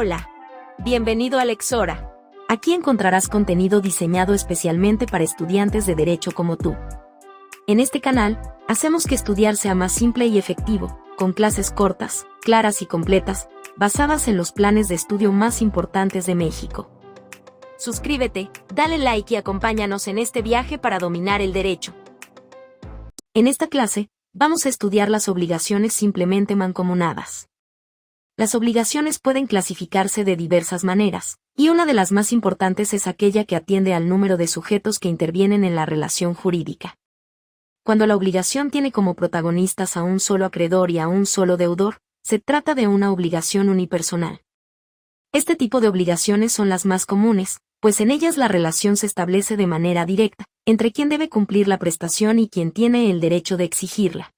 Hola. Bienvenido a Lexora. Aquí encontrarás contenido diseñado especialmente para estudiantes de Derecho como tú. En este canal, hacemos que estudiar sea más simple y efectivo, con clases cortas, claras y completas, basadas en los planes de estudio más importantes de México. Suscríbete, dale like y acompáñanos en este viaje para dominar el derecho. En esta clase, vamos a estudiar las obligaciones simplemente mancomunadas. Las obligaciones pueden clasificarse de diversas maneras, y una de las más importantes es aquella que atiende al número de sujetos que intervienen en la relación jurídica. Cuando la obligación tiene como protagonistas a un solo acreedor y a un solo deudor, se trata de una obligación unipersonal. Este tipo de obligaciones son las más comunes, pues en ellas la relación se establece de manera directa, entre quien debe cumplir la prestación y quien tiene el derecho de exigirla.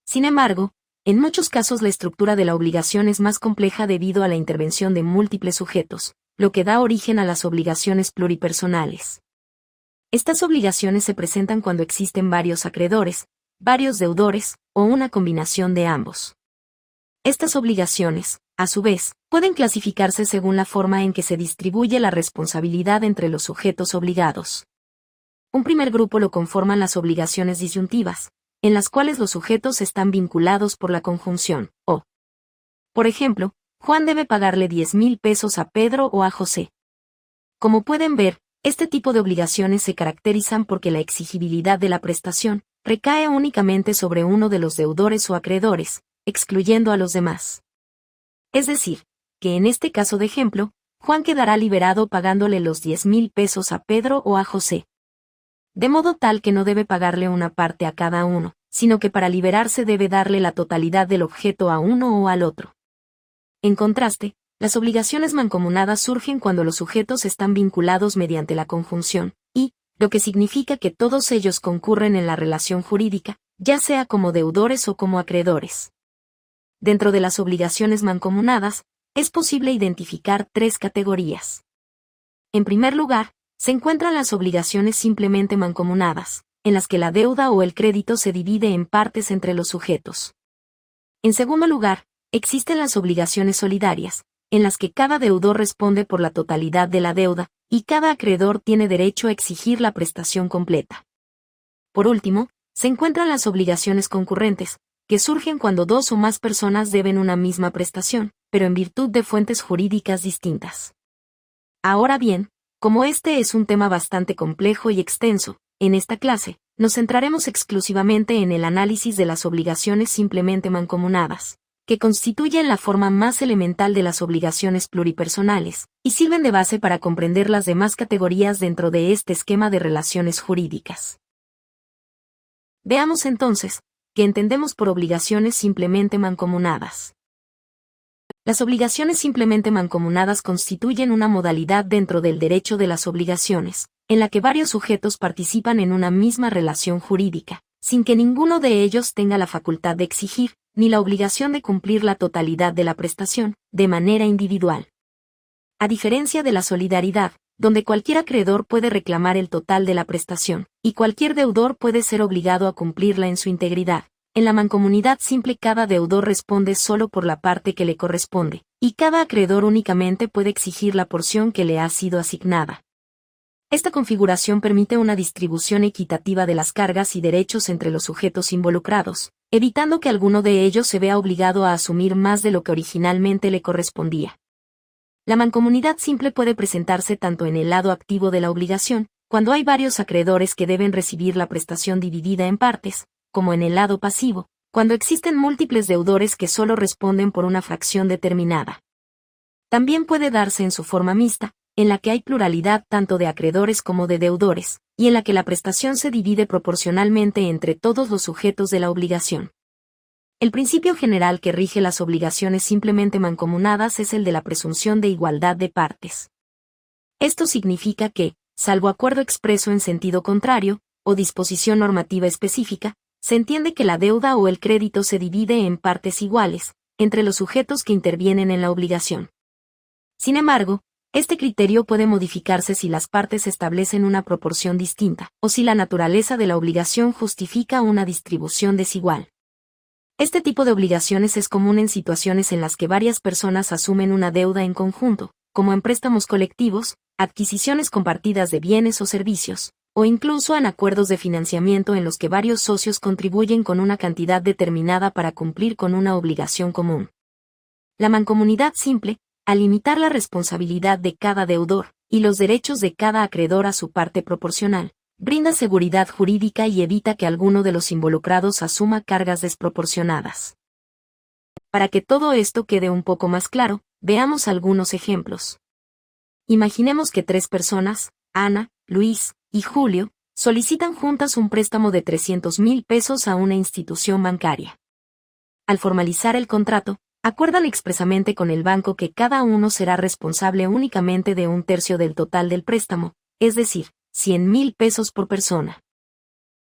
Sin embargo, en muchos casos la estructura de la obligación es más compleja debido a la intervención de múltiples sujetos, lo que da origen a las obligaciones pluripersonales. Estas obligaciones se presentan cuando existen varios acreedores, varios deudores, o una combinación de ambos. Estas obligaciones, a su vez, pueden clasificarse según la forma en que se distribuye la responsabilidad entre los sujetos obligados. Un primer grupo lo conforman las obligaciones disyuntivas, en las cuales los sujetos están vinculados por la conjunción, o, por ejemplo, Juan debe pagarle 10,000 pesos a Pedro o a José. Como pueden ver, este tipo de obligaciones se caracterizan porque la exigibilidad de la prestación recae únicamente sobre uno de los deudores o acreedores, excluyendo a los demás. Es decir, que en este caso de ejemplo, Juan quedará liberado pagándole los 10,000 pesos a Pedro o a José. De modo tal que no debe pagarle una parte a cada uno, sino que para liberarse debe darle la totalidad del objeto a uno o al otro. En contraste, las obligaciones mancomunadas surgen cuando los sujetos están vinculados mediante la conjunción, y, lo que significa que todos ellos concurren en la relación jurídica, ya sea como deudores o como acreedores. Dentro de las obligaciones mancomunadas, es posible identificar tres categorías. En primer lugar, se encuentran las obligaciones simplemente mancomunadas, en las que la deuda o el crédito se divide en partes entre los sujetos. En segundo lugar, existen las obligaciones solidarias, en las que cada deudor responde por la totalidad de la deuda, y cada acreedor tiene derecho a exigir la prestación completa. Por último, se encuentran las obligaciones concurrentes, que surgen cuando dos o más personas deben una misma prestación, pero en virtud de fuentes jurídicas distintas. Ahora bien, como este es un tema bastante complejo y extenso, en esta clase, nos centraremos exclusivamente en el análisis de las obligaciones simplemente mancomunadas, que constituyen la forma más elemental de las obligaciones pluripersonales, y sirven de base para comprender las demás categorías dentro de este esquema de relaciones jurídicas. Veamos entonces, ¿qué entendemos por obligaciones simplemente mancomunadas? Las obligaciones simplemente mancomunadas constituyen una modalidad dentro del derecho de las obligaciones, en la que varios sujetos participan en una misma relación jurídica, sin que ninguno de ellos tenga la facultad de exigir, ni la obligación de cumplir la totalidad de la prestación, de manera individual. A diferencia de la solidaridad, donde cualquier acreedor puede reclamar el total de la prestación, y cualquier deudor puede ser obligado a cumplirla en su integridad, en la mancomunidad simple cada deudor responde solo por la parte que le corresponde, y cada acreedor únicamente puede exigir la porción que le ha sido asignada. Esta configuración permite una distribución equitativa de las cargas y derechos entre los sujetos involucrados, evitando que alguno de ellos se vea obligado a asumir más de lo que originalmente le correspondía. La mancomunidad simple puede presentarse tanto en el lado activo de la obligación, cuando hay varios acreedores que deben recibir la prestación dividida en partes, como en el lado pasivo, cuando existen múltiples deudores que solo responden por una fracción determinada. También puede darse en su forma mixta, en la que hay pluralidad tanto de acreedores como de deudores, y en la que la prestación se divide proporcionalmente entre todos los sujetos de la obligación. El principio general que rige las obligaciones simplemente mancomunadas es el de la presunción de igualdad de partes. Esto significa que, salvo acuerdo expreso en sentido contrario, o disposición normativa específica, se entiende que la deuda o el crédito se divide en partes iguales, entre los sujetos que intervienen en la obligación. Sin embargo, este criterio puede modificarse si las partes establecen una proporción distinta, o si la naturaleza de la obligación justifica una distribución desigual. Este tipo de obligaciones es común en situaciones en las que varias personas asumen una deuda en conjunto, como en préstamos colectivos, adquisiciones compartidas de bienes o servicios, o incluso en acuerdos de financiamiento en los que varios socios contribuyen con una cantidad determinada para cumplir con una obligación común. La mancomunidad simple, al limitar la responsabilidad de cada deudor y los derechos de cada acreedor a su parte proporcional, brinda seguridad jurídica y evita que alguno de los involucrados asuma cargas desproporcionadas. Para que todo esto quede un poco más claro, veamos algunos ejemplos. Imaginemos que 3 personas, Ana, Luis y Julio, solicitan juntas un préstamo de 300,000 pesos a una institución bancaria. Al formalizar el contrato, acuerdan expresamente con el banco que cada uno será responsable únicamente de 1/3 del total del préstamo, es decir, 100,000 pesos por persona.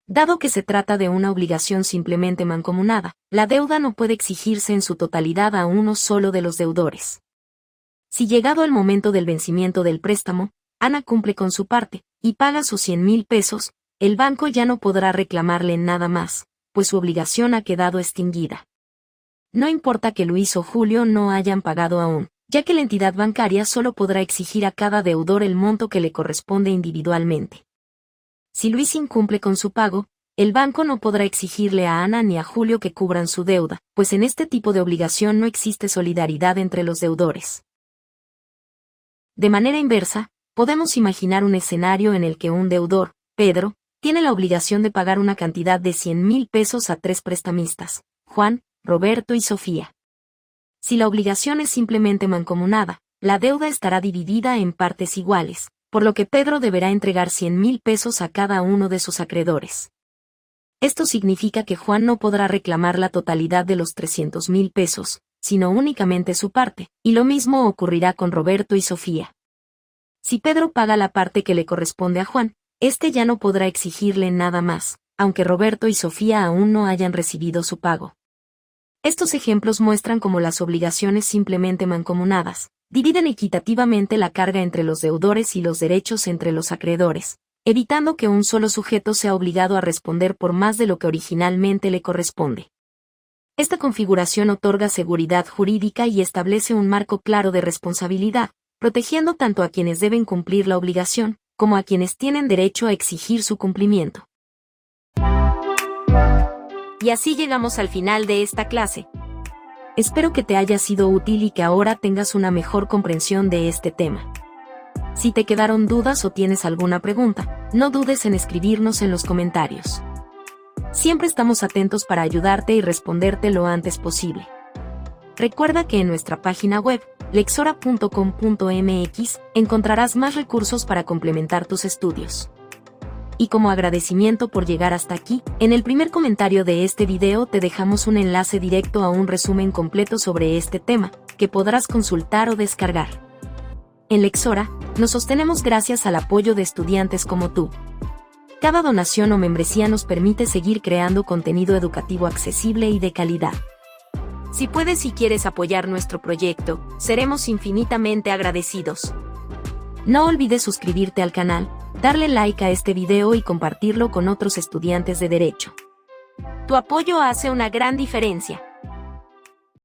Dado que se trata de una obligación simplemente mancomunada, la deuda no puede exigirse en su totalidad a uno solo de los deudores. Si llegado el momento del vencimiento del préstamo, Ana cumple con su parte y paga sus 100,000 pesos, el banco ya no podrá reclamarle nada más, pues su obligación ha quedado extinguida. No importa que Luis o Julio no hayan pagado aún, ya que la entidad bancaria solo podrá exigir a cada deudor el monto que le corresponde individualmente. Si Luis incumple con su pago, el banco no podrá exigirle a Ana ni a Julio que cubran su deuda, pues en este tipo de obligación no existe solidaridad entre los deudores. De manera inversa, podemos imaginar un escenario en el que un deudor, Pedro, tiene la obligación de pagar una cantidad de 100,000 pesos a 3 prestamistas, Juan, Roberto y Sofía. Si la obligación es simplemente mancomunada, la deuda estará dividida en partes iguales, por lo que Pedro deberá entregar 100,000 pesos a cada uno de sus acreedores. Esto significa que Juan no podrá reclamar la totalidad de los 300,000 pesos, sino únicamente su parte, y lo mismo ocurrirá con Roberto y Sofía. Si Pedro paga la parte que le corresponde a Juan, este ya no podrá exigirle nada más, aunque Roberto y Sofía aún no hayan recibido su pago. Estos ejemplos muestran cómo las obligaciones simplemente mancomunadas dividen equitativamente la carga entre los deudores y los derechos entre los acreedores, evitando que un solo sujeto sea obligado a responder por más de lo que originalmente le corresponde. Esta configuración otorga seguridad jurídica y establece un marco claro de responsabilidad, protegiendo tanto a quienes deben cumplir la obligación, como a quienes tienen derecho a exigir su cumplimiento. Y así llegamos al final de esta clase. Espero que te haya sido útil y que ahora tengas una mejor comprensión de este tema. Si te quedaron dudas o tienes alguna pregunta, no dudes en escribirnos en los comentarios. Siempre estamos atentos para ayudarte y responderte lo antes posible. Recuerda que en nuestra página web, lexora.com.mx, encontrarás más recursos para complementar tus estudios. Y como agradecimiento por llegar hasta aquí, en el primer comentario de este video te dejamos un enlace directo a un resumen completo sobre este tema, que podrás consultar o descargar. En Lexora, nos sostenemos gracias al apoyo de estudiantes como tú. Cada donación o membresía nos permite seguir creando contenido educativo accesible y de calidad. Si puedes y quieres apoyar nuestro proyecto, seremos infinitamente agradecidos. No olvides suscribirte al canal, darle like a este video y compartirlo con otros estudiantes de Derecho. Tu apoyo hace una gran diferencia.